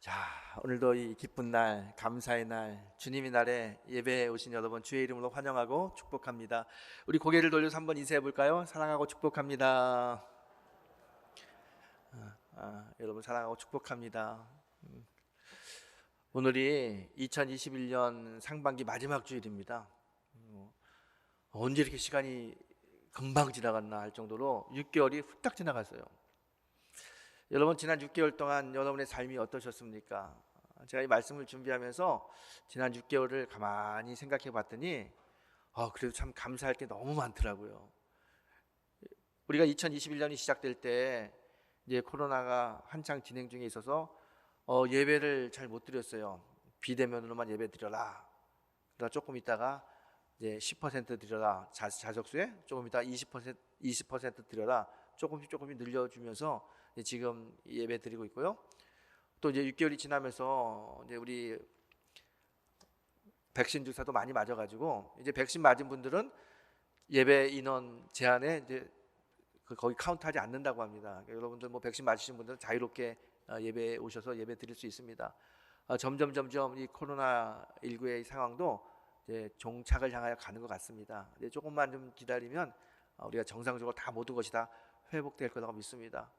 자, 오늘도 이 기쁜 날, 감사의 날, 주님의 날에 예배에 오신 여러분 주의 이름으로 환영하고 축복합니다. 우리 고개를 돌려서 한번 인사해 볼까요? 사랑하고 축복합니다. 여러분 사랑하고 축복합니다. 오늘이 2021년 상반기 마지막 주일입니다. 언제 이렇게 시간이 금방 지나갔나 할 정도로 6개월이 후딱 지나갔어요. 여러분 지난 6개월 동안 여러분의 삶이 어떠셨습니까? 제가 이 말씀을 준비하면서 지난 6개월을 가만히 생각해 봤더니 그래도 참 감사할 게 너무 많더라고요. 우리가 2021년이 시작될 때 이제 코로나가 한창 진행 중에 있어서 예배를 잘 못 드렸어요. 비대면으로만 예배 드려라. 그러다 조금 있다가 이제 10% 드려라. 자석수에 조금 있다가 20% 드려라. 조금씩 늘려주면서 지금 예배 드리고 있고요. 또 이제 6개월이 지나면서 이제 우리 백신 주사도 많이 맞아가지고 이제 백신 맞은 분들은 예배 인원 제한에 이제 거기 카운트하지 않는다고 합니다. 그러니까 여러분들 뭐 백신 맞으신 분들은 자유롭게 예배에 오셔서 예배 드릴 수 있습니다. 점점 이 코로나19의 상황도 이제 종착을 향하여 가는 것 같습니다. 이제 조금만 좀 기다리면 우리가 정상적으로 다 모든 것이 다 회복될 거라고 믿습니다.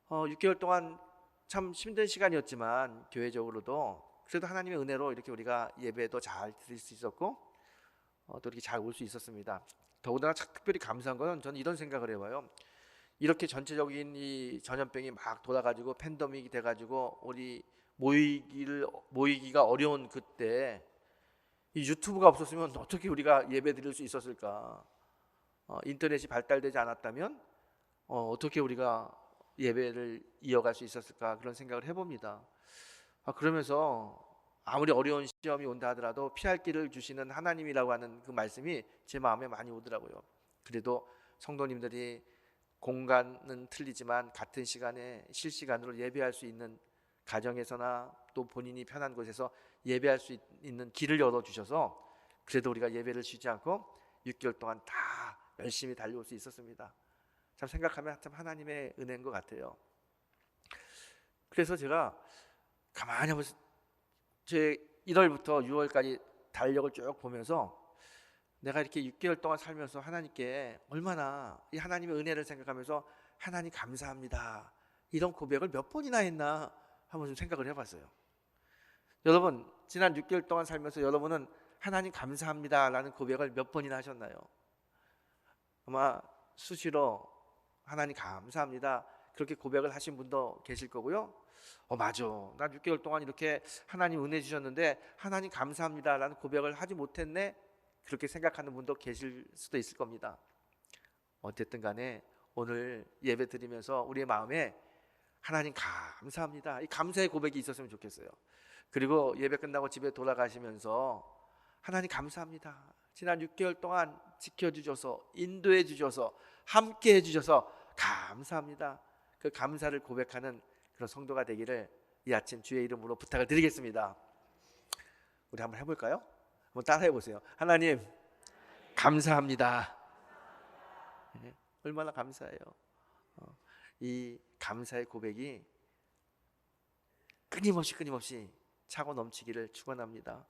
6개월 동안 참 힘든 시간이었지만 교회적으로도 그래도 하나님의 은혜로 이렇게 우리가 예배도 잘 드릴 수 있었고 또 이렇게 잘 올 수 있었습니다. 더군다나 특별히 감사한 건 저는 이런 생각을 해봐요. 이렇게 전체적인 이 전염병이 막 돌아가지고 팬데믹이 돼가지고 우리 모이기가 어려운 그때 이 유튜브가 없었으면 어떻게 우리가 예배 드릴 수 있었을까? 인터넷이 발달되지 않았다면 어떻게 우리가 예배를 이어갈 수 있었을까 그런 생각을 해봅니다. 그러면서 아무리 어려운 시험이 온다 하더라도 피할 길을 주시는 하나님이라고 하는 그 말씀이 제 마음에 많이 오더라고요. 그래도 성도님들이 공간은 틀리지만 같은 시간에 실시간으로 예배할 수 있는 가정에서나 또 본인이 편한 곳에서 예배할 수 있는 길을 열어주셔서 그래도 우리가 예배를 쉬지 않고 6개월 동안 다 열심히 달려올 수 있었습니다. 참 생각하면 참 하나님의 은혜인 것 같아요. 그래서 제가 가만히 한번 제 1월부터 6월까지 달력을 쭉 보면서 내가 이렇게 6개월 동안 살면서 하나님께 얼마나 이 하나님의 은혜를 생각하면서 하나님 감사합니다 이런 고백을 몇 번이나 했나 한번 좀 생각을 해봤어요. 여러분 지난 6개월 동안 살면서 여러분은 하나님 감사합니다 라는 고백을 몇 번이나 하셨나요? 아마 수시로 하나님 감사합니다 그렇게 고백을 하신 분도 계실 거고요. 맞아, 나 6개월 동안 이렇게 하나님 은혜 주셨는데 하나님 감사합니다 라는 고백을 하지 못했네 그렇게 생각하는 분도 계실 수도 있을 겁니다. 어쨌든 간에 오늘 예배 드리면서 우리의 마음에 하나님 감사합니다 이 감사의 고백이 있었으면 좋겠어요. 그리고 예배 끝나고 집에 돌아가시면서 하나님 감사합니다 지난 6개월 동안 지켜주셔서 인도해 주셔서 함께 해주셔서 감사합니다 그 감사를 고백하는 그런 성도가 되기를 이 아침 주의 이름으로 부탁을 드리겠습니다. 우리 한번 해볼까요? 한번 따라해 보세요. 하나님 감사합니다. 네, 얼마나 감사해요. 이 감사의 고백이 끊임없이 차고 넘치기를 축원합니다.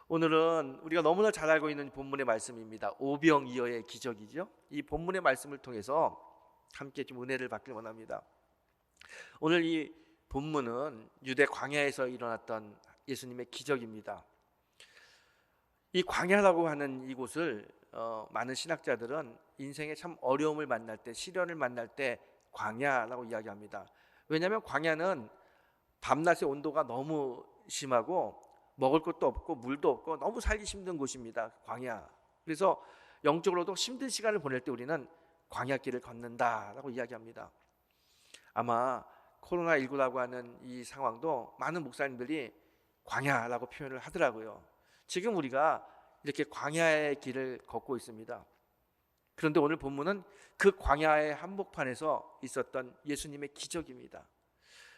오늘은 우리가 너무나 잘 알고 있는 본문의 말씀입니다. 오병이어의 기적이죠. 이 본문의 말씀을 통해서 함께 좀 은혜를 받길 원합니다. 오늘 이 본문은 유대 광야에서 일어났던 예수님의 기적입니다. 이 광야라고 하는 이곳을 많은 신학자들은 인생에 참 어려움을 만날 때, 시련을 만날 때 광야라고 이야기합니다. 왜냐하면 광야는 밤낮의 온도가 너무 심하고 먹을 것도 없고 물도 없고 너무 살기 힘든 곳입니다. 광야. 그래서 영적으로도 힘든 시간을 보낼 때 우리는 광야길을 걷는다라고 이야기합니다. 아마 코로나19라고 하는 이 상황도 많은 목사님들이 광야라고 표현을 하더라고요. 지금 우리가 이렇게 광야의 길을 걷고 있습니다. 그런데 오늘 본문은 그 광야의 한복판에서 있었던 예수님의 기적입니다.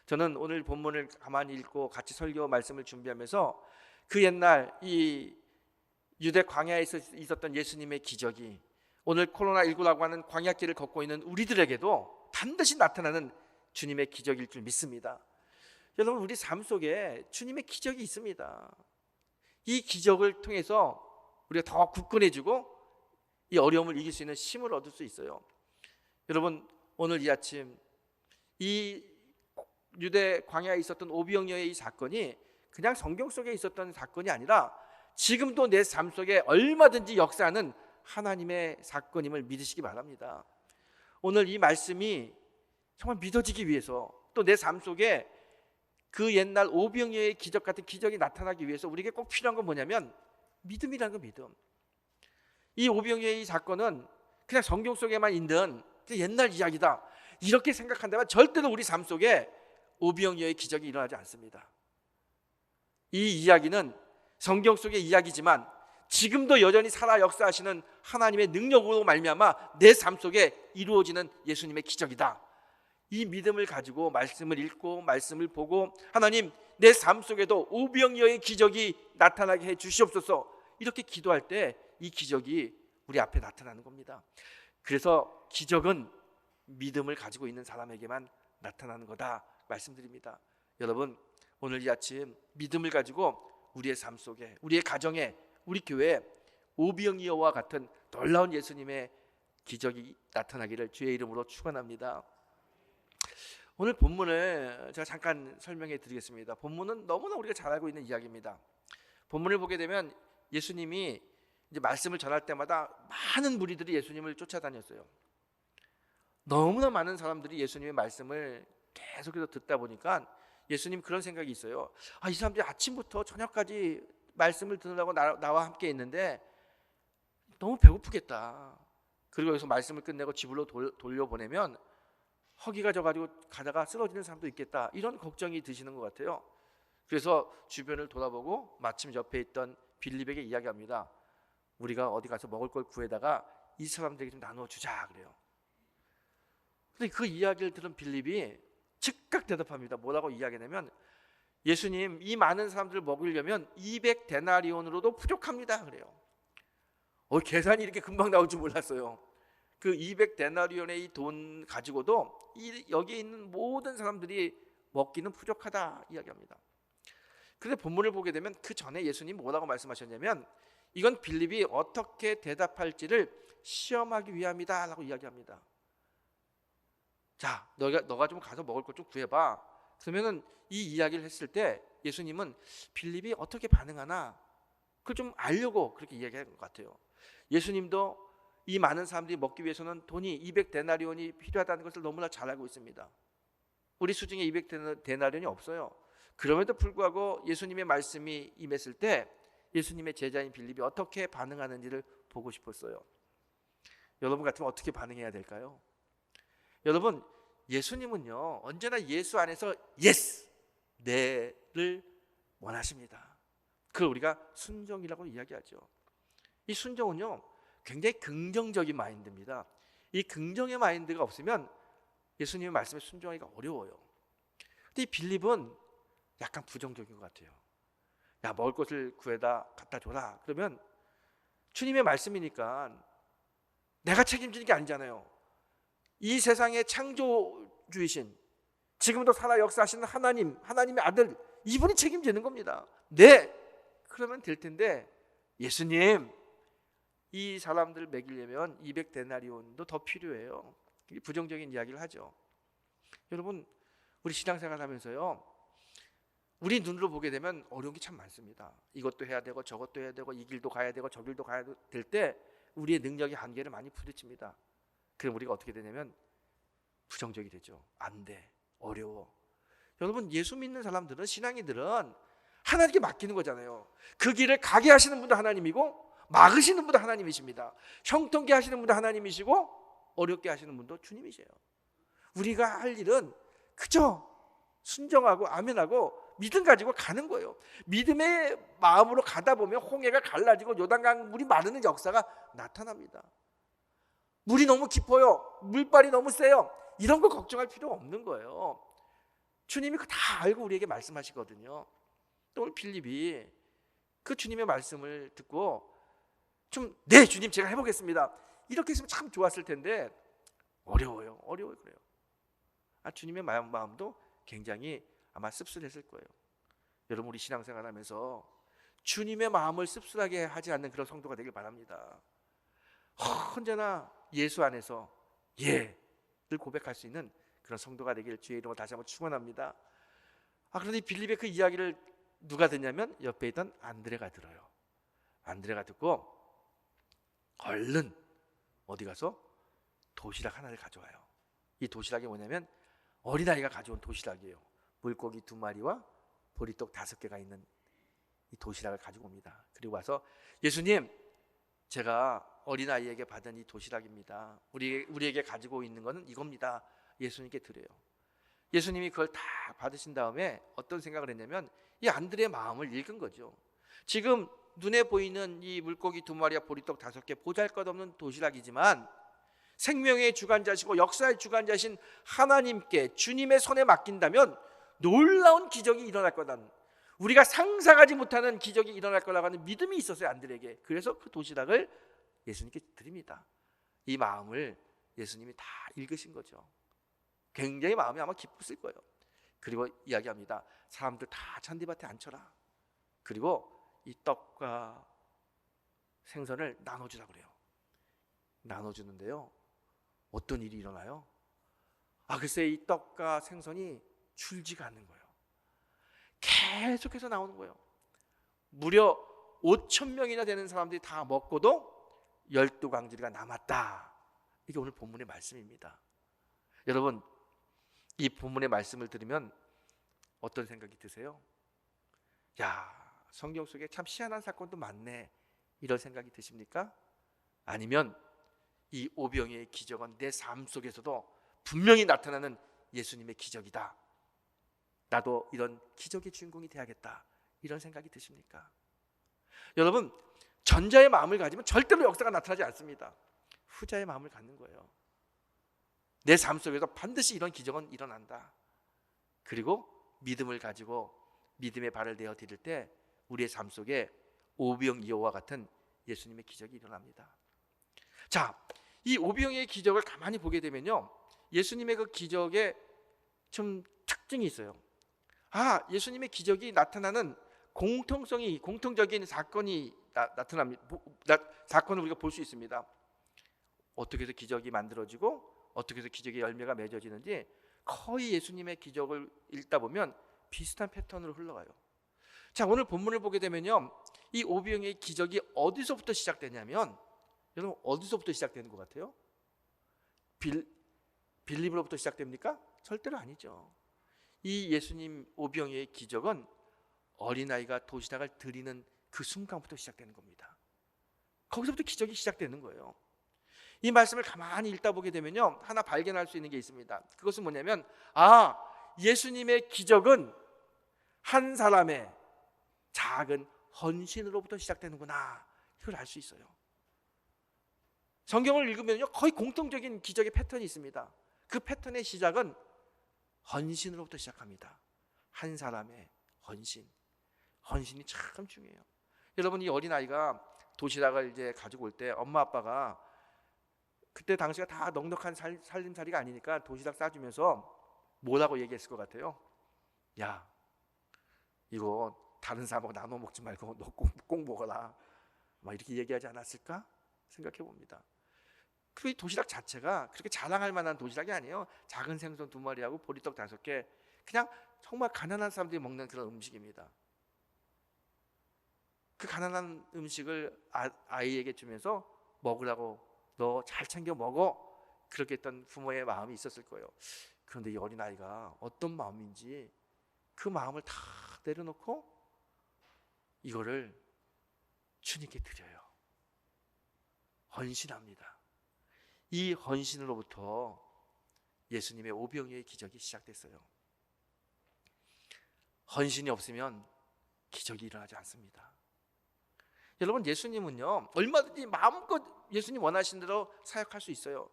저는 오늘 본문을 가만히 읽고 같이 설교 말씀을 준비하면서 그 옛날 이 유대 광야에서 있었던 예수님의 기적이 오늘 코로나19라고 하는 광야길을 걷고 있는 우리들에게도 반드시 나타나는 주님의 기적일 줄 믿습니다. 여러분, 우리 삶 속에 주님의 기적이 있습니다. 이 기적을 통해서 우리가 더 굳건해지고 이 어려움을 이길 수 있는 힘을 얻을 수 있어요. 여러분, 오늘 이 아침 이 유대 광야에 있었던 오병이어의 이 사건이 그냥 성경 속에 있었던 사건이 아니라 지금도 내 삶 속에 얼마든지 역사하는 하나님의 사건임을 믿으시기 바랍니다. 오늘 이 말씀이 정말 믿어지기 위해서, 또 내 삶 속에 그 옛날 오병이어의 기적 같은 기적이 나타나기 위해서 우리에게 꼭 필요한 건 뭐냐면 믿음이라는 거, 믿음. 이 오병이어의 사건은 그냥 성경 속에만 있는 옛날 이야기다 이렇게 생각한다면 절대로 우리 삶 속에 오병이어의 기적이 일어나지 않습니다. 이 이야기는 성경 속의 이야기지만 지금도 여전히 살아 역사하시는 하나님의 능력으로 말미암아 내 삶 속에 이루어지는 예수님의 기적이다. 이 믿음을 가지고 말씀을 읽고 말씀을 보고, 하나님, 내 삶 속에도 오병이어의 기적이 나타나게 해 주시옵소서, 이렇게 기도할 때 이 기적이 우리 앞에 나타나는 겁니다. 그래서 기적은 믿음을 가지고 있는 사람에게만 나타나는 거다 말씀드립니다. 여러분, 오늘 이 아침 믿음을 가지고 우리의 삶 속에, 우리의 가정에, 우리 교회에 오병이어와 같은 놀라운 예수님의 기적이 나타나기를 주의 이름으로 축원합니다. 오늘 본문을 제가 잠깐 설명해 드리겠습니다. 본문은 너무나 우리가 잘 알고 있는 이야기입니다. 본문을 보게 되면 예수님이 이제 말씀을 전할 때마다 많은 무리들이 예수님을 쫓아다녔어요. 너무나 많은 사람들이 예수님의 말씀을 계속해서 듣다 보니까 예수님 그런 생각이 있어요. 이 사람들이 아침부터 저녁까지 말씀을 들으려고 나와 함께 있는데 너무 배고프겠다. 그리고 여기서 말씀을 끝내고 집으로 돌려보내면 허기가 져가지고 가다가 쓰러지는 사람도 있겠다, 이런 걱정이 드시는 것 같아요. 그래서 주변을 돌아보고 마침 옆에 있던 빌립에게 이야기합니다. 우리가 어디 가서 먹을 걸 구해다가 이 사람들에게 좀 나눠주자 그래요. 근데 그 이야기를 들은 빌립이 즉각 대답합니다. 뭐라고 이야기하냐면, 예수님, 이 많은 사람들을 먹으려면 200데나리온으로도 부족합니다 그래요. 계산이 이렇게 금방 나올 줄 몰랐어요. 그 200데나리온의 이 돈 가지고도 여기에 있는 모든 사람들이 먹기는 부족하다 이야기합니다. 그런데 본문을 보게 되면 그 전에 예수님 뭐라고 말씀하셨냐면, 이건 빌립이 어떻게 대답할지를 시험하기 위함이다 라고 이야기합니다. 자, 너가 좀 가서 먹을 것 좀 구해봐. 그러면은 이 이야기를 했을 때 예수님은 빌립이 어떻게 반응하나 그걸 좀 알려고 그렇게 이야기한 것 같아요. 예수님도 이 많은 사람들이 먹기 위해서는 돈이 200데나리온이 필요하다는 것을 너무나 잘 알고 있습니다. 우리 수중에 200데나리온이 없어요. 그럼에도 불구하고 예수님의 말씀이 임했을 때 예수님의 제자인 빌립이 어떻게 반응하는지를 보고 싶었어요. 여러분 같으면 어떻게 반응해야 될까요? 여러분, 예수님은요 언제나 예수 안에서 예스, 네를 원하십니다. 그걸 우리가 순종이라고 이야기하죠. 이 순종은요 굉장히 긍정적인 마인드입니다. 이 긍정의 마인드가 없으면 예수님의 말씀에 순종하기가 어려워요. 근데 이 빌립은 약간 부정적인 것 같아요. 야, 먹을 것을 구해다 갖다 줘라. 그러면 주님의 말씀이니까 내가 책임지는 게 아니잖아요. 이 세상의 창조주이신, 지금도 살아 역사하시는 하나님의 아들, 이분이 책임지는 겁니다. 네, 그러면 될 텐데, 예수님, 이 사람들을 먹이려면 200데나리온도 더 필요해요. 부정적인 이야기를 하죠. 여러분, 우리 신앙생활 하면서요, 우리 눈으로 보게 되면 어려운 게 참 많습니다. 이것도 해야 되고 저것도 해야 되고 이 길도 가야 되고 저 길도 가야 될 때 우리의 능력의 한계를 많이 부딪힙니다. 그럼 우리가 어떻게 되냐면 부정적이 되죠. 안 돼, 어려워. 여러분, 예수 믿는 사람들은, 신앙인들은 하나님께 맡기는 거잖아요. 그 길을 가게 하시는 분도 하나님이고 막으시는 분도 하나님이십니다. 형통케 하시는 분도 하나님이시고 어렵게 하시는 분도 주님이세요. 우리가 할 일은 그저 순종하고 아멘하고 믿음 가지고 가는 거예요. 믿음의 마음으로 가다 보면 홍해가 갈라지고 요단강 물이 마르는 역사가 나타납니다. 물이 너무 깊어요, 물발이 너무 세요, 이런 거 걱정할 필요 없는 거예요. 주님이 그거 다 알고 우리에게 말씀하시거든요. 또 오늘 빌립이 그 주님의 말씀을 듣고 좀, 네 주님 제가 해보겠습니다, 이렇게 했으면 참 좋았을 텐데 어려워요 그래요. 주님의 마음도 굉장히 아마 씁쓸했을 거예요. 여러분, 우리 신앙생활하면서 주님의 마음을 씁쓸하게 하지 않는 그런 성도가 되길 바랍니다. 언제나 예수 안에서 예를 고백할 수 있는 그런 성도가 되길 주의 이름으로 다시 한번 축원합니다. 그런데 빌립의 그 이야기를 누가 듣냐면 옆에 있던 안드레가 들어요. 안드레가 듣고 얼른 어디 가서 도시락 하나를 가져와요. 이 도시락이 뭐냐면 어린아이가 가져온 도시락이에요. 물고기 2마리와 보리떡 5개가 있는 이 도시락을 가지고 옵니다. 그리고 와서 예수님, 제가 어린아이에게 받은 이 도시락입니다. 우리에게 가지고 있는 것은 이겁니다. 예수님께 드려요. 예수님이 그걸 다 받으신 다음에 어떤 생각을 했냐면 이 안드레의 마음을 읽은 거죠. 지금 눈에 보이는 이 물고기 2마리와 보리떡 5개, 보잘것없는 도시락이지만 생명의 주관자시고 역사의 주관자신 하나님께 주님의 손에 맡긴다면 놀라운 기적이 일어날 거다. 우리가 상상하지 못하는 기적이 일어날 거라고 하는 믿음이 있었어요, 안드레에게. 그래서 그 도시락을 예수님께 드립니다. 이 마음을 예수님이 다 읽으신 거죠. 굉장히 마음이 아마 기뻤을 거예요. 그리고 이야기합니다. 사람들 다 잔디밭에 앉혀라. 그리고 이 떡과 생선을 나눠주라 그래요. 나눠주는데요, 어떤 일이 일어나요? 글쎄 이 떡과 생선이 줄지가 않는 거예요. 계속해서 나오는 거예요. 무려 5,000명이나 되는 사람들이 다 먹고도 12광주리가 남았다. 이게 오늘 본문의 말씀입니다. 여러분, 이 본문의 말씀을 들으면 어떤 생각이 드세요? 성경 속에 참 희한한 사건도 많네, 이런 생각이 드십니까? 아니면 이 오병이의 기적은 내 삶 속에서도 분명히 나타나는 예수님의 기적이다, 나도 이런 기적의 주인공이 돼야겠다, 이런 생각이 드십니까? 여러분, 전자의 마음을 가지면 절대로 역사가 나타나지 않습니다. 후자의 마음을 갖는 거예요. 내 삶 속에서 반드시 이런 기적은 일어난다. 그리고 믿음을 가지고 믿음의 발을 내어 디딜 때 우리의 삶 속에 오병이어와 같은 예수님의 기적이 일어납니다. 자, 이 오병이어의 기적을 가만히 보게 되면요, 예수님의 그 기적에 좀 특징이 있어요. 예수님의 기적이 나타나는 공통적인 사건이 나타납니다. 사건을 우리가 볼 수 있습니다. 어떻게 해서 기적이 만들어지고 어떻게 해서 기적의 열매가 맺어지는지 거의 예수님의 기적을 읽다 보면 비슷한 패턴으로 흘러가요. 자, 오늘 본문을 보게 되면요, 이 오병이어의 기적이 어디서부터 시작되냐면, 여러분 어디서부터 시작되는 것 같아요? 빌립으로부터 시작됩니까? 절대로 아니죠. 이 예수님 오병이어의 기적은 어린아이가 도시락을 드리는 그 순간부터 시작되는 겁니다. 거기서부터 기적이 시작되는 거예요. 이 말씀을 가만히 읽다 보게 되면요, 하나 발견할 수 있는 게 있습니다. 그것은 뭐냐면 예수님의 기적은 한 사람의 작은 헌신으로부터 시작되는구나, 이걸 알 수 있어요. 성경을 읽으면요, 거의 공통적인 기적의 패턴이 있습니다. 그 패턴의 시작은 헌신으로부터 시작합니다. 한 사람의 헌신이 참 중요해요. 여러분, 이 어린아이가 도시락을 이제 가지고 올 때 엄마 아빠가 그때 당시가 다 넉넉한 살림살이가 아니니까 도시락 싸주면서 뭐라고 얘기했을 것 같아요? 야, 이거 다른 사람하고 나눠 먹지 말고 너 꼭 먹어라, 막 이렇게 얘기하지 않았을까 생각해 봅니다. 그 도시락 자체가 그렇게 자랑할 만한 도시락이 아니에요. 작은 생선 2마리하고 보리떡 5개, 그냥 정말 가난한 사람들이 먹는 그런 음식입니다. 그 가난한 음식을 아이에게 주면서 먹으라고, 너 잘 챙겨 먹어, 그렇게 했던 부모의 마음이 있었을 거예요. 그런데 이 어린아이가 어떤 마음인지 그 마음을 다 내려놓고 이거를 주님께 드려요. 헌신합니다. 이 헌신으로부터 예수님의 오병이어의 기적이 시작됐어요. 헌신이 없으면 기적이 일어나지 않습니다. 여러분, 예수님은요, 얼마든지 마음껏 예수님 원하신 대로 사역할 수 있어요.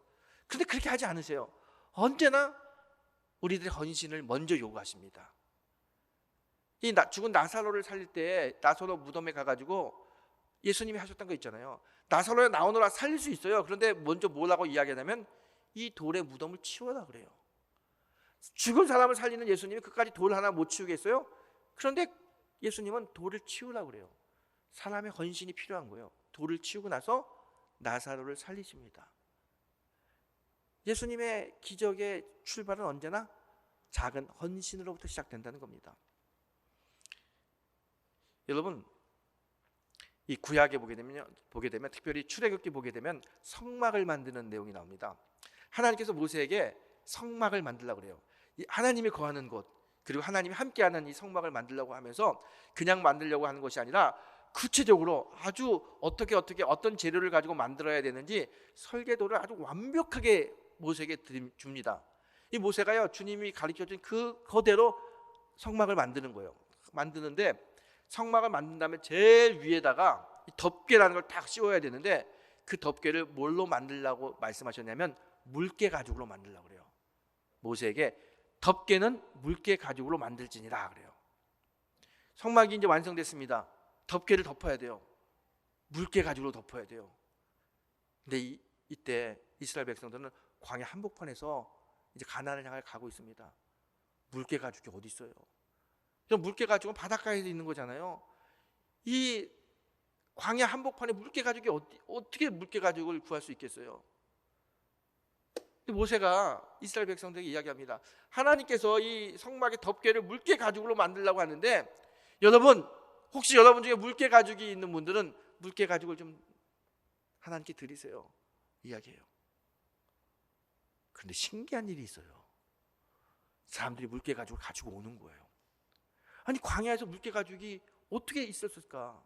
그런데 그렇게 하지 않으세요. 언제나 우리들의 헌신을 먼저 요구하십니다. 이 죽은 나사로를 살릴 때 나사로 무덤에 가가지고 예수님이 하셨던 거 있잖아요. 나사로야 나오너라, 살릴 수 있어요. 그런데 먼저 뭐라고 이야기하냐면 이 돌의 무덤을 치워라 그래요. 죽은 사람을 살리는 예수님이 그까지 돌 하나 못 치우겠어요? 그런데 예수님은 돌을 치우라고 그래요. 사람의 헌신이 필요한 거예요. 돌을 치우고 나서 나사로를 살리십니다. 예수님의 기적의 출발은 언제나 작은 헌신으로부터 시작된다는 겁니다. 여러분, 이 구약에 보게 되면 특별히 출애굽기 보게 되면 성막을 만드는 내용이 나옵니다. 하나님께서 모세에게 성막을 만들라고 그래요. 이 하나님이 거하는 곳, 그리고 하나님이 함께하는 이 성막을 만들려고 하면서 그냥 만들려고 하는 것이 아니라 구체적으로 아주 어떻게 어떤 재료를 가지고 만들어야 되는지 설계도를 아주 완벽하게 모세에게 줍니다. 이 모세가요, 주님이 가르쳐준 그대로 성막을 만드는 거예요. 만드는데 성막을 만든 다음에 제일 위에다가 이 덮개라는 걸 딱 씌워야 되는데 그 덮개를 뭘로 만들라고 말씀하셨냐면 물개 가죽으로 만들라고 그래요. 모세에게 덮개는 물개 가죽으로 만들지니라 그래요. 성막이 이제 완성됐습니다. 덮개를 덮어야 돼요. 물개 가죽으로 덮어야 돼요. 근데 이때 이스라엘 백성들은 광야 한복판에서 이제 가나안을 향해 가고 있습니다. 물개 가죽이 어디 있어요? 물개 가죽은 바닷가에 있는 거잖아요. 이 광야 한복판에 물개 가죽이 어떻게 물개 가죽을 구할 수 있겠어요? 모세가 이스라엘 백성들에게 이야기합니다. 하나님께서 이 성막의 덮개를 물개 가죽으로 만들려고 하는데 여러분, 혹시 여러분 중에 물개 가죽이 있는 분들은 물개 가죽을 좀 하나님께 드리세요. 이야기해요. 그런데 신기한 일이 있어요. 사람들이 물개 가죽을 가지고 오는 거예요. 아니, 광야에서 물개 가죽이 어떻게 있었을까?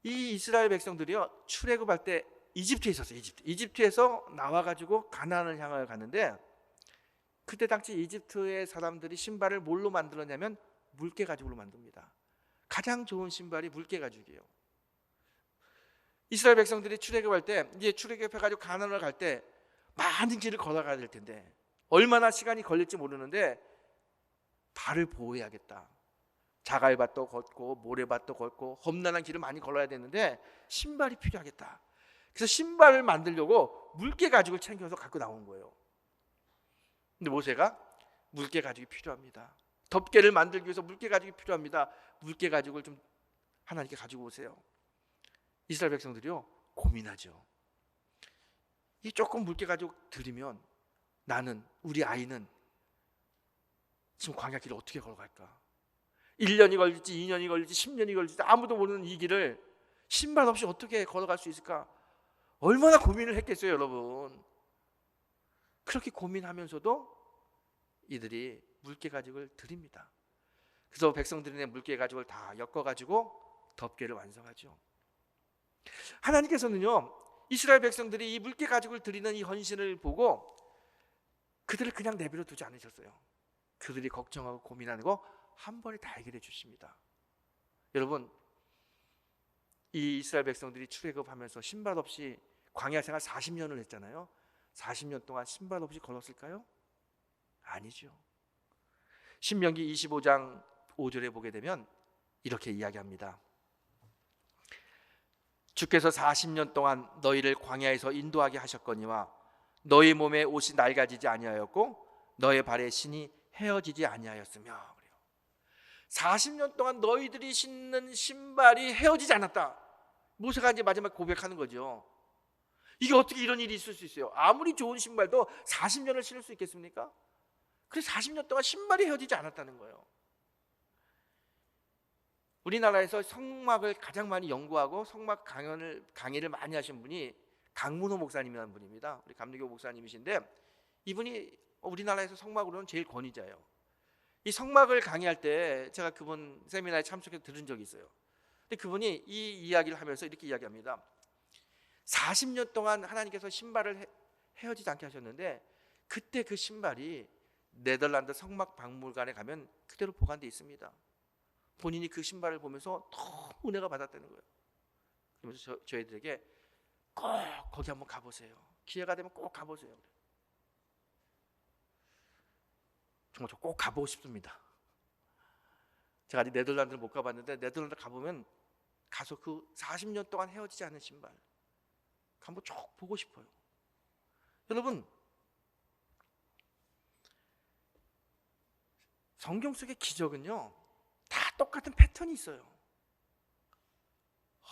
이 이스라엘 백성들이요, 출애굽할 때 이집트에 있었어요. 이집트에서 나와가지고 가나안을 향하여 갔는데 그때 당시 이집트의 사람들이 신발을 뭘로 만들었냐면 물개 가죽으로 만듭니다. 가장 좋은 신발이 물개 가죽이에요. 이스라엘 백성들이 출애굽할 때 이제 출애굽해가지고 가나안을 갈 때 많은 길을 걸어가야 될 텐데 얼마나 시간이 걸릴지 모르는데 발을 보호해야겠다. 자갈밭도 걷고 모래밭도 걷고 험난한 길을 많이 걸어야 되는데 신발이 필요하겠다. 그래서 신발을 만들려고 물개 가죽을 챙겨서 갖고 나온 거예요. 근데 모세가 물개 가죽이 필요합니다. 덮개를 만들기 위해서 물개 가죽이 필요합니다. 물개 가죽을 좀 하나님께 가지고 오세요. 이스라엘 백성들이요, 고민하죠. 이 조금 물개 가죽 드리면 우리 아이는 지금 광야 길을 어떻게 걸어갈까? 1년이 걸릴지 2년이 걸릴지 10년이 걸릴지 아무도 모르는 이 길을 신발 없이 어떻게 걸어갈 수 있을까? 얼마나 고민을 했겠어요, 여러분. 그렇게 고민하면서도 이들이 물개 가죽을 드립니다. 그래서 백성들이 물개 가죽을 다 엮어가지고 덮개를 완성하죠. 하나님께서는요, 이스라엘 백성들이 이 물개 가죽을 드리는 이 헌신을 보고 그들을 그냥 내버려 두지 않으셨어요. 그들이 걱정하고 고민하는 거 한 번에 다 해결해 주십니다. 여러분, 이 이스라엘 백성들이 출애굽하면서 신발 없이 광야 생활 40년을 했잖아요. 40년 동안 신발 없이 걸었을까요? 아니죠. 신명기 25장 5절에 보게 되면 이렇게 이야기합니다. 주께서 40년 동안 너희를 광야에서 인도하게 하셨거니와 너희 몸에 옷이 낡아지지 아니하였고 너의 발에 신이 헤어지지 아니하였으며. 40년 동안 너희들이 신는 신발이 헤어지지 않았다. 모세가 이제 마지막 고백하는 거죠. 이게 어떻게 이런 일이 있을 수 있어요? 아무리 좋은 신발도 40년을 신을 수 있겠습니까? 그래서 40년 동안 신발이 헤어지지 않았다는 거예요. 우리나라에서 성막을 가장 많이 연구하고 성막 강의를 많이 하신 분이 강문호 목사님이라는 분입니다. 우리 감리교 목사님이신데 이분이 우리나라에서 성막으로는 제일 권위자예요. 이 성막을 강의할 때 제가 그분 세미나에 참석해서 들은 적이 있어요. 근데 그분이 이 이야기를 하면서 이렇게 이야기합니다. 40년 동안 하나님께서 신발을 헤어지지 않게 하셨는데 그때 그 신발이 네덜란드 성막 박물관에 가면 그대로 보관되어 있습니다. 본인이 그 신발을 보면서 너무 은혜가 받았다는 거예요. 그러면서 저희들에게 꼭 거기 한번 가보세요. 기회가 되면 꼭 가보세요. 정말 저 꼭 가보고 싶습니다. 제가 아직 네덜란드를 못 가봤는데 네덜란드 가보면 가서 그 40년 동안 헤어지지 않은 신발 한번 쭉 보고 싶어요. 여러분, 성경 속의 기적은요, 다 똑같은 패턴이 있어요.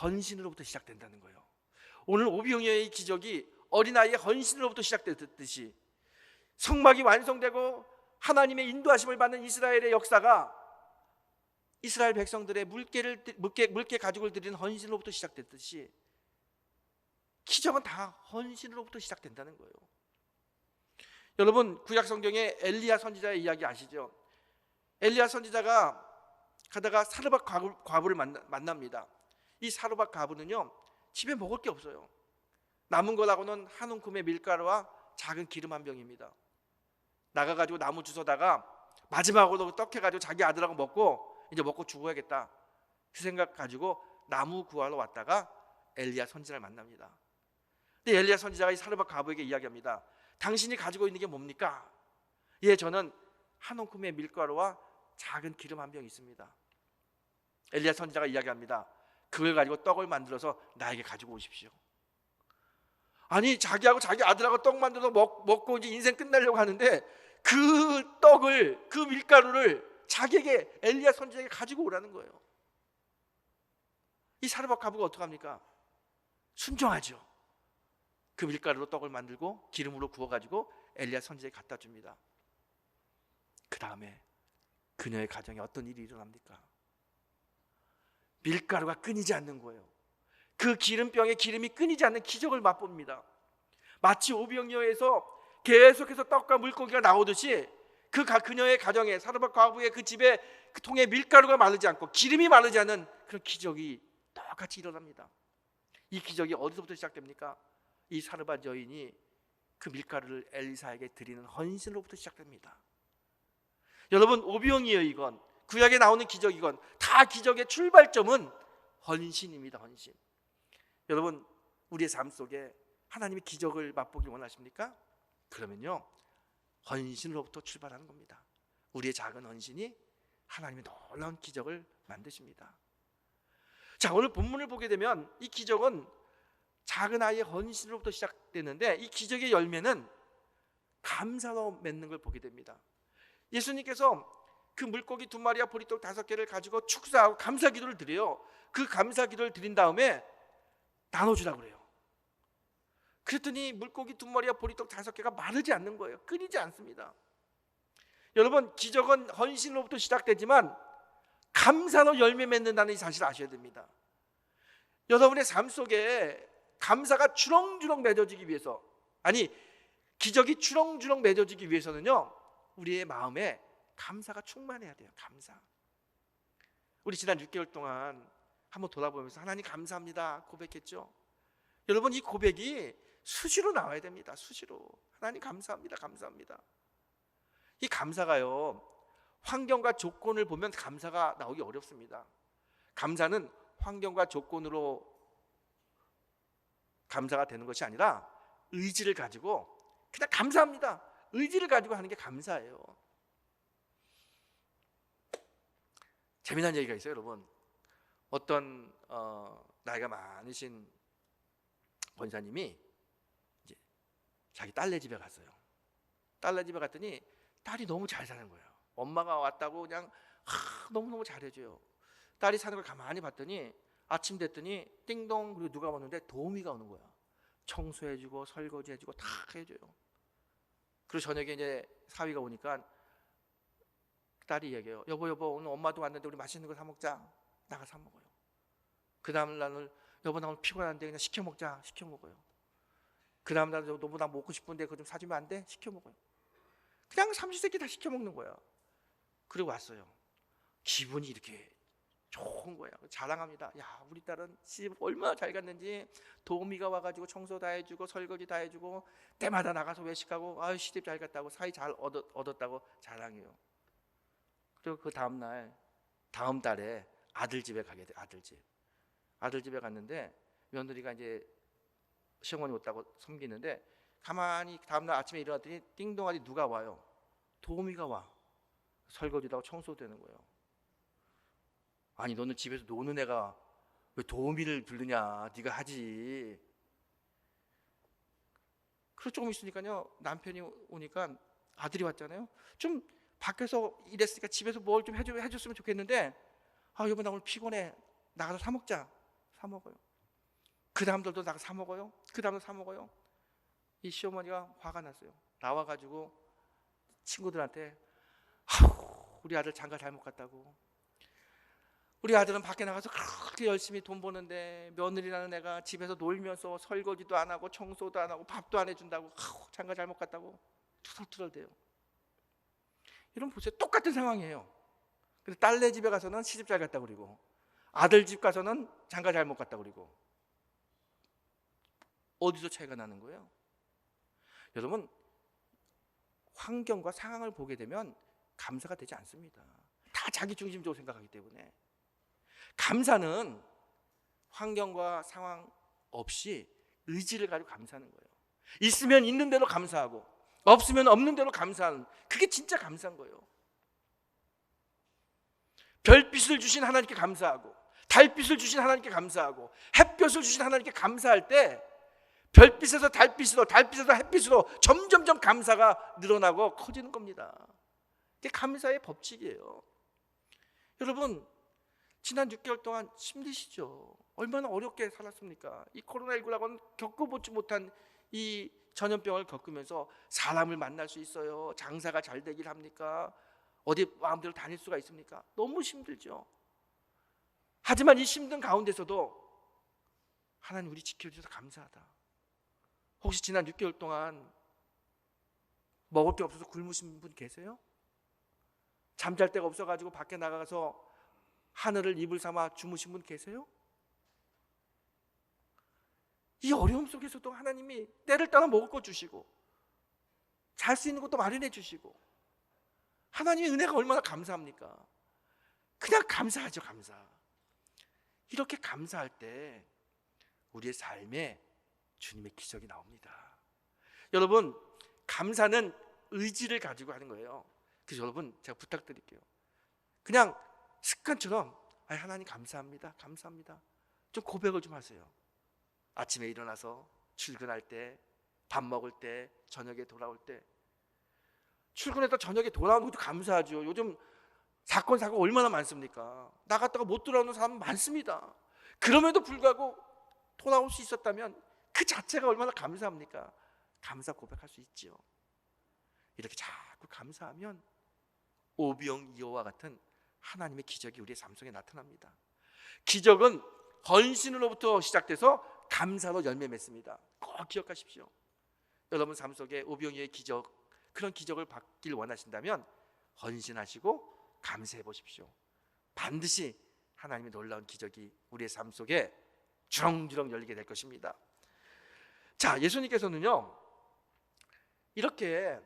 헌신으로부터 시작된다는 거예요. 오늘 오병이어의 기적이 어린아이의 헌신으로부터 시작됐듯이 성막이 완성되고 하나님의 인도하심을 받는 이스라엘의 역사가 이스라엘 백성들의 물개 가죽을 드리는 헌신으로부터 시작됐듯이 기적은 다 헌신으로부터 시작된다는 거예요. 여러분, 구약 성경에 엘리야 선지자의 이야기 아시죠? 엘리야 선지자가 가다가 사르밧 과부를 만납니다. 이 사르밧 과부는요, 집에 먹을 게 없어요. 남은 거라고는 한 움큼의 밀가루와 작은 기름 한 병입니다. 나가가지고 나무 주워다가 마지막으로 떡 해가지고 자기 아들하고 먹고 이제 먹고 죽어야겠다, 그 생각 가지고 나무 구하러 왔다가 엘리야 선지자를 만납니다. 근데 엘리야 선지자가 이 사르밧 과부에게 이야기합니다. 당신이 가지고 있는 게 뭡니까? 예, 저는 한 움큼의 밀가루와 작은 기름 한 병 있습니다. 엘리야 선지자가 이야기합니다. 그걸 가지고 떡을 만들어서 나에게 가지고 오십시오. 아니, 자기하고 자기 아들하고 떡 만들어서 먹고 이제 인생 끝내려고 하는데 그 떡을, 그 밀가루를 자기에게, 엘리야 선지자에게 가지고 오라는 거예요. 이 사르밧 과부가 어떡합니까? 순종하죠. 그 밀가루로 떡을 만들고 기름으로 구워가지고 엘리야 선지자에게 갖다 줍니다. 그 다음에 그녀의 가정에 어떤 일이 일어납니까? 밀가루가 끊이지 않는 거예요. 그 기름병에 기름이 끊이지 않는 기적을 맛봅니다. 마치 오병이어에서 계속해서 떡과 물고기가 나오듯이 그녀의 가정에, 사르밧 과부의 그 집에 그 통에 밀가루가 마르지 않고 기름이 마르지 않은 그런 기적이 똑같이 일어납니다. 이 기적이 어디서부터 시작됩니까? 이 사르밧 여인이 그 밀가루를 엘리사에게 드리는 헌신으로부터 시작됩니다. 여러분, 오병이어이건 구약에 나오는 기적이건 다 기적의 출발점은 헌신입니다. 헌신. 여러분, 우리의 삶 속에 하나님의 기적을 맛보길 원하십니까? 그러면요, 헌신으로부터 출발하는 겁니다. 우리의 작은 헌신이 하나님의 놀라운 기적을 만드십니다. 자, 오늘 본문을 보게 되면 이 기적은 작은 아이의 헌신으로부터 시작되는데 이 기적의 열매는 감사로 맺는 걸 보게 됩니다. 예수님께서 그 물고기 2마리와 보리떡 5개를 가지고 축사하고 감사 기도를 드려요. 그 감사 기도를 드린 다음에 나눠주라고 그래요. 그랬더니 물고기 2마리와 보리떡 5개가 마르지 않는 거예요. 끊이지 않습니다. 여러분, 기적은 헌신으로부터 시작되지만 감사로 열매 맺는다는 이 사실을 아셔야 됩니다. 여러분의 삶 속에 감사가 주렁주렁 맺어지기 위해서, 아니, 기적이 주렁주렁 맺어지기 위해서는요, 우리의 마음에 감사가 충만해야 돼요. 감사. 우리 지난 6개월 동안 한번 돌아보면서 하나님 감사합니다 고백했죠. 여러분, 이 고백이 수시로 나와야 됩니다. 수시로. 하나님 감사합니다, 감사합니다. 이 감사가요, 환경과 조건을 보면 감사가 나오기 어렵습니다. 감사는 환경과 조건으로 감사가 되는 것이 아니라 의지를 가지고 그냥 감사합니다, 의지를 가지고 하는 게 감사예요. 재미난 얘기가 있어요. 여러분, 어떤 나이가 많으신 권사님이 이제 자기 딸네 집에 갔어요. 딸네 집에 갔더니 딸이 너무 잘 사는 거예요. 엄마가 왔다고 그냥 너무너무 잘해줘요. 딸이 사는 걸 가만히 봤더니 아침 됐더니 띵동, 그리고 누가 오는데 도우미가 오는 거야. 청소해주고 설거지해주고 다 해줘요. 그리고 저녁에 이제 사위가 오니까 딸이 얘기해요. 여보 오늘 엄마도 왔는데 우리 맛있는 거 사 먹자. 나가서 사 먹어요. 그 다음 날은 여보 나 오늘 피곤한데 그냥 시켜 먹자. 시켜 먹어요. 그 다음 날은 너무 나 먹고 싶은데 그거 좀 사주면 안 돼? 시켜 먹어요. 그냥 삼시세끼 다 시켜 먹는 거야. 그리고 왔어요. 기분이 이렇게 좋은 거야. 자랑합니다. 야, 우리 딸은 시집 얼마나 잘 갔는지, 도우미가 와가지고 청소 다 해주고 설거지 다 해주고 때마다 나가서 외식하고, 아유 시집 잘 갔다고, 사이 잘 얻었다고 자랑해요. 그리고 그 다음날, 다음 달에 아들 집에 가게 돼. 아들 집에 갔는데 며느리가 이제 시어머니 왔다고 섬기는데 가만히 다음날 아침에 일어났더니 띵동하니 누가 와요? 도우미가 와. 설거지도 하고 청소도 되는 거예요. 아니, 너는 집에서 노는 애가 왜 도우미를 부르냐? 네가 하지. 그리고 조금 있으니까요, 남편이 오니까 아들이 왔잖아요. 좀 밖에서 일했으니까 집에서 뭘 좀 해줬으면 좋겠는데, 여보 나 오늘 피곤해, 나가서 사 먹자. 사 먹어요. 그 다음들도 나가 사 먹어요. 그 다음도 사 먹어요. 이 시어머니가 화가 났어요. 나와가지고 친구들한테, 우리 아들 장가 잘못 갔다고, 우리 아들은 밖에 나가서 그렇게 열심히 돈 버는데 며느리라는 애가 집에서 놀면서 설거지도 안 하고 청소도 안 하고 밥도 안 해준다고, 장가 잘못 갔다고 투덜투덜대요. 여러분 보세요. 똑같은 상황이에요. 그래서 딸네 집에 가서는 시집 잘 갔다 그러고, 아들 집 가서는 장가 잘못 갔다 그러고, 어디서 차이가 나는 거예요? 여러분, 환경과 상황을 보게 되면 감사가 되지 않습니다. 다 자기 중심적으로 생각하기 때문에. 감사는 환경과 상황 없이 의지를 가지고 감사하는 거예요. 있으면 있는 대로 감사하고, 없으면 없는 대로 감사하는, 그게 진짜 감사한 거예요. 별빛을 주신 하나님께 감사하고, 달빛을 주신 하나님께 감사하고, 햇볕을 주신 하나님께 감사할 때 별빛에서 달빛으로, 달빛에서 햇빛으로 점점점 감사가 늘어나고 커지는 겁니다. 이게 감사의 법칙이에요. 여러분, 지난 6개월 동안 힘드시죠? 얼마나 어렵게 살았습니까? 이 코로나19라고는 겪어보지 못한 이 전염병을 겪으면서 사람을 만날 수 있어요? 장사가 잘 되길 합니까? 어디 마음대로 다닐 수가 있습니까? 너무 힘들죠. 하지만 이 힘든 가운데서도 하나님 우리 지켜주셔서 감사하다. 혹시 지난 6개월 동안 먹을 게 없어서 굶으신 분 계세요? 잠잘 데가 없어가지고 밖에 나가서 하늘을 이불 삼아 주무신 분 계세요? 이 어려움 속에서도 하나님이 때를 따라 먹을 거 주시고, 잘 수 있는 것도 마련해 주시고, 하나님의 은혜가 얼마나 감사합니까? 그냥 감사하죠. 감사. 이렇게 감사할 때 우리의 삶에 주님의 기적이 나옵니다. 여러분, 감사는 의지를 가지고 하는 거예요. 그래서 여러분, 제가 부탁드릴게요. 그냥 습관처럼 하나님 감사합니다, 감사합니다, 좀 고백을 좀 하세요. 아침에 일어나서 출근할 때, 밥 먹을 때, 저녁에 돌아올 때. 출근해서 저녁에 돌아오는 것도 감사하죠. 요즘 사건 사고 얼마나 많습니까? 나갔다가 못 돌아오는 사람 많습니다. 그럼에도 불구하고 돌아올 수 있었다면 그 자체가 얼마나 감사합니까? 감사 고백할 수 있지요. 이렇게 자꾸 감사하면 오병이어와 같은 하나님의 기적이 우리의 삶 속에 나타납니다. 기적은 헌신으로부터 시작돼서 감사로 열매 맺습니다. 꼭 기억하십시오. 여러분 삶 속에 오병이어의 기적, 그런 기적을 받길 원하신다면 헌신하시고 감사해 보십시오. 반드시 하나님의 놀라운 기적이 우리의 삶 속에 주렁주렁 열리게 될 것입니다. 자, 예수님께서는요 이렇게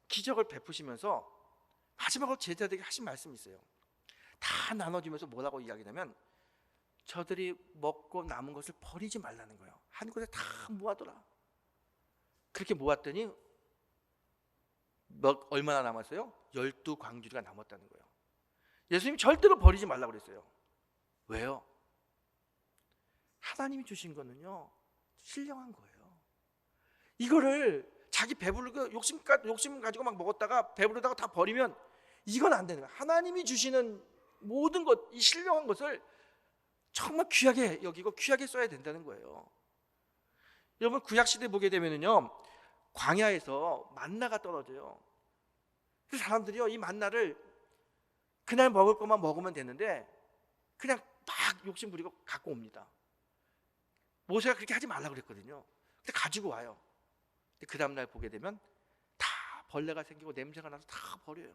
기적을 베푸시면서 마지막으로 제자들에게 하신 말씀이 있어요. 다 나눠주면서 뭐라고 이야기하냐면, 저들이 먹고 남은 것을 버리지 말라는 거예요. 한 곳에 다 모아둬라. 그렇게 모았더니 얼마나 남았어요? 12광주리가 남았다는 거예요. 예수님이 절대로 버리지 말라고 그랬어요. 왜요? 하나님이 주신 거는요 신령한 거예요. 이거를 자기 배부르고 욕심 가지고 막 먹었다가 배부르다가 다 버리면 이건 안 되는 거예요. 하나님이 주시는 모든 것, 이 신령한 것을 정말 귀하게 여기고 귀하게 써야 된다는 거예요. 여러분, 구약시대 보게 되면은요 광야에서 만나가 떨어져요. 그래서 사람들이요 이 만나를 그날 먹을 것만 먹으면 되는데 그냥 막 욕심 부리고 갖고 옵니다. 모세가 그렇게 하지 말라고 그랬거든요. 근데 가지고 와요. 근데 그 다음날 보게 되면 다 벌레가 생기고 냄새가 나서 다 버려요.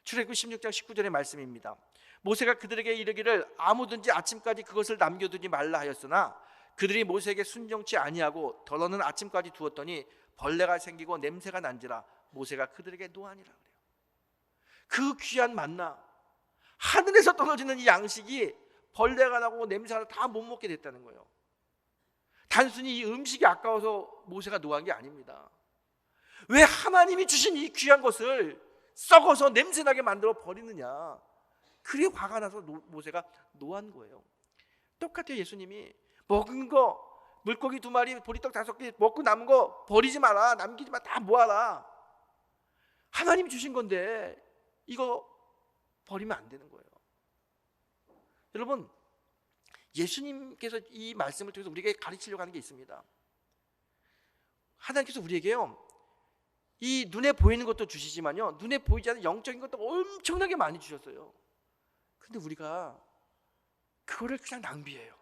출애굽기 16장 19절의 말씀입니다. 모세가 그들에게 이르기를 아무든지 아침까지 그것을 남겨두지 말라 하였으나 그들이 모세에게 순종치 아니하고 더러는 아침까지 두었더니 벌레가 생기고 냄새가 난지라 모세가 그들에게 노하니라 그래요. 그 귀한 만나, 하늘에서 떨어지는 이 양식이 벌레가 나고 냄새가 나고 다 못 먹게 됐다는 거예요. 단순히 이 음식이 아까워서 모세가 노한 게 아닙니다. 왜 하나님이 주신 이 귀한 것을 썩어서 냄새나게 만들어 버리느냐, 그래 화가 나서 모세가 노한 거예요. 똑같아요. 예수님이 먹은 거, 물고기 2마리, 보리떡 5개 먹고 남은 거 버리지 마라, 남기지 마, 다 모아라. 하나님이 주신 건데 이거 버리면 안 되는 거예요. 여러분, 예수님께서 이 말씀을 통해서 우리에게 가르치려고 하는 게 있습니다. 하나님께서 우리에게요, 이 눈에 보이는 것도 주시지만요, 눈에 보이지 않는 영적인 것도 엄청나게 많이 주셨어요. 근데 우리가 그거를 그냥 낭비해요.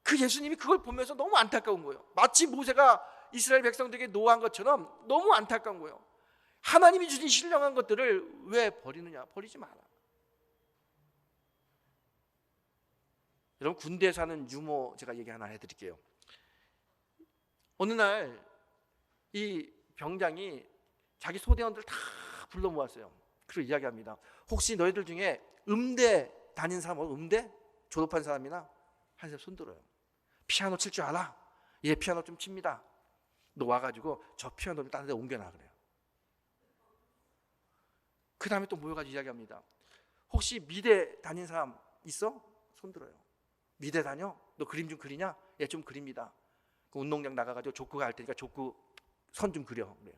그 예수님이 그걸 보면서 너무 안타까운 거예요. 마치 모세가 이스라엘 백성들에게 노한 것처럼 너무 안타까운 거예요. 하나님이 주신 신령한 것들을 왜 버리느냐? 버리지 마라. 여러분, 군대에 사는 유모 제가 얘기 하나 해드릴게요. 어느 날 이 병장이 자기 소대원들 다 불러 모았어요. 그리고 이야기합니다. 혹시 너희들 중에 음대 다닌 사람, 음대 졸업한 사람이나 한 사람 손 들어요. 피아노 칠 줄 알아? 예, 피아노 좀 칩니다. 너 와가지고 저 피아노 좀 다른 데 옮겨놔 그래요. 그 다음에 또 모여가지고 이야기합니다. 혹시 미대 다닌 사람 있어? 손 들어요. 미대 다녀? 너 그림 좀 그리냐? 예, 좀 그립니다. 그 운동장 나가가지고 족구가 할 테니까 족구 선 좀 그려 그래요.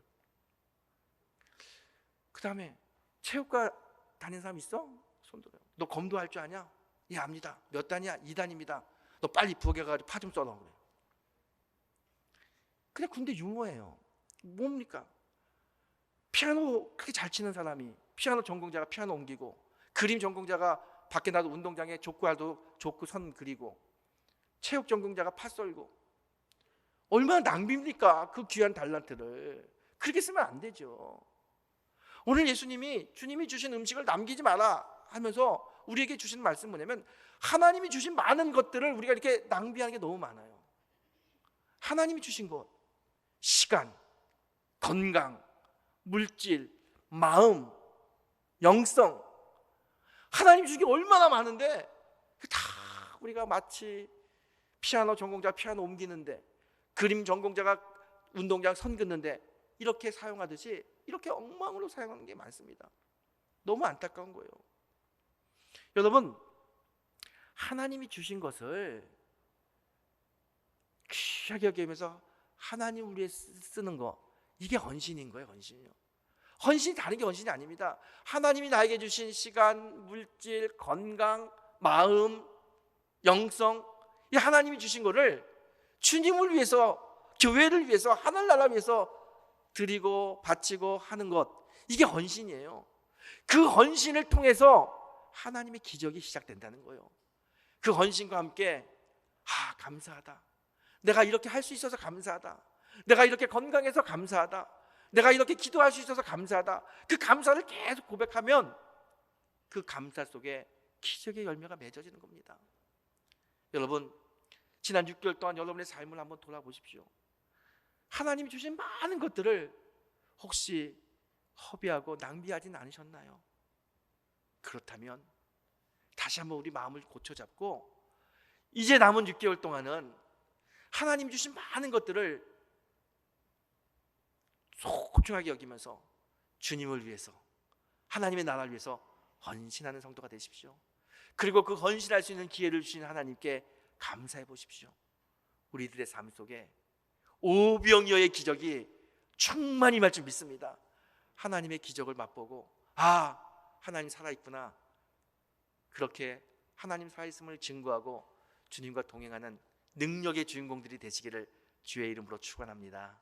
그 다음에 체육과 다닌 사람 있어? 손 들어요. 너 검도 할 줄 아냐? 예, 압니다. 몇 단이야? 2단입니다. 너 빨리 부엌에 가가지고 파 좀 썰어 그래요. 그냥 군대 유머예요. 뭡니까? 피아노 그렇게 잘 치는 사람이, 피아노 전공자가 피아노 옮기고, 그림 전공자가 밖에 나도 운동장에 족구하도 족구 선 그리고, 체육 전공자가 파 썰고, 얼마나 낭비입니까? 그 귀한 달란트를. 그렇게 쓰면 안 되죠. 오늘 예수님이 주님이 주신 음식을 남기지 마라 하면서 우리에게 주신 말씀 뭐냐면, 하나님이 주신 많은 것들을 우리가 이렇게 낭비하는 게 너무 많아요. 하나님이 주신 것, 시간, 건강, 물질, 마음, 영성, 하나님이 주신 게 얼마나 많은데 다 우리가 마치 피아노 전공자가 피아노 옮기는데, 그림 전공자가 운동장 선 긋는데 이렇게 사용하듯이 이렇게 엉망으로 사용하는 게 많습니다. 너무 안타까운 거예요. 여러분, 하나님이 주신 것을 귀하게 여기면서 하나님 우리에 쓰는 거, 이게 헌신인 거예요. 헌신이요. 헌신이 다른 게 헌신이 아닙니다. 하나님이 나에게 주신 시간, 물질, 건강, 마음, 영성, 이 하나님이 주신 거를 주님을 위해서, 교회를 위해서, 하늘나라 위해서 드리고 바치고 하는 것, 이게 헌신이에요. 그 헌신을 통해서 하나님의 기적이 시작된다는 거예요. 그 헌신과 함께 감사하다, 내가 이렇게 할 수 있어서 감사하다, 내가 이렇게 건강해서 감사하다, 내가 이렇게 기도할 수 있어서 감사하다, 그 감사를 계속 고백하면 그 감사 속에 기적의 열매가 맺어지는 겁니다. 여러분, 지난 6개월 동안 여러분의 삶을 한번 돌아보십시오. 하나님이 주신 많은 것들을 혹시 허비하고 낭비하진 않으셨나요? 그렇다면 다시 한번 우리 마음을 고쳐잡고, 이제 남은 6개월 동안은 하나님 주신 많은 것들을 소중하게 여기면서 주님을 위해서, 하나님의 나라를 위해서 헌신하는 성도가 되십시오. 그리고 그 헌신할 수 있는 기회를 주신 하나님께 감사해 보십시오. 우리들의 삶 속에 오병이어의 기적이 충만히 임할 줄 믿습니다. 하나님의 기적을 맛보고, 하나님 살아있구나, 그렇게 하나님 살아있음을 증거하고 주님과 동행하는 능력의 주인공들이 되시기를 주의 이름으로 축원합니다.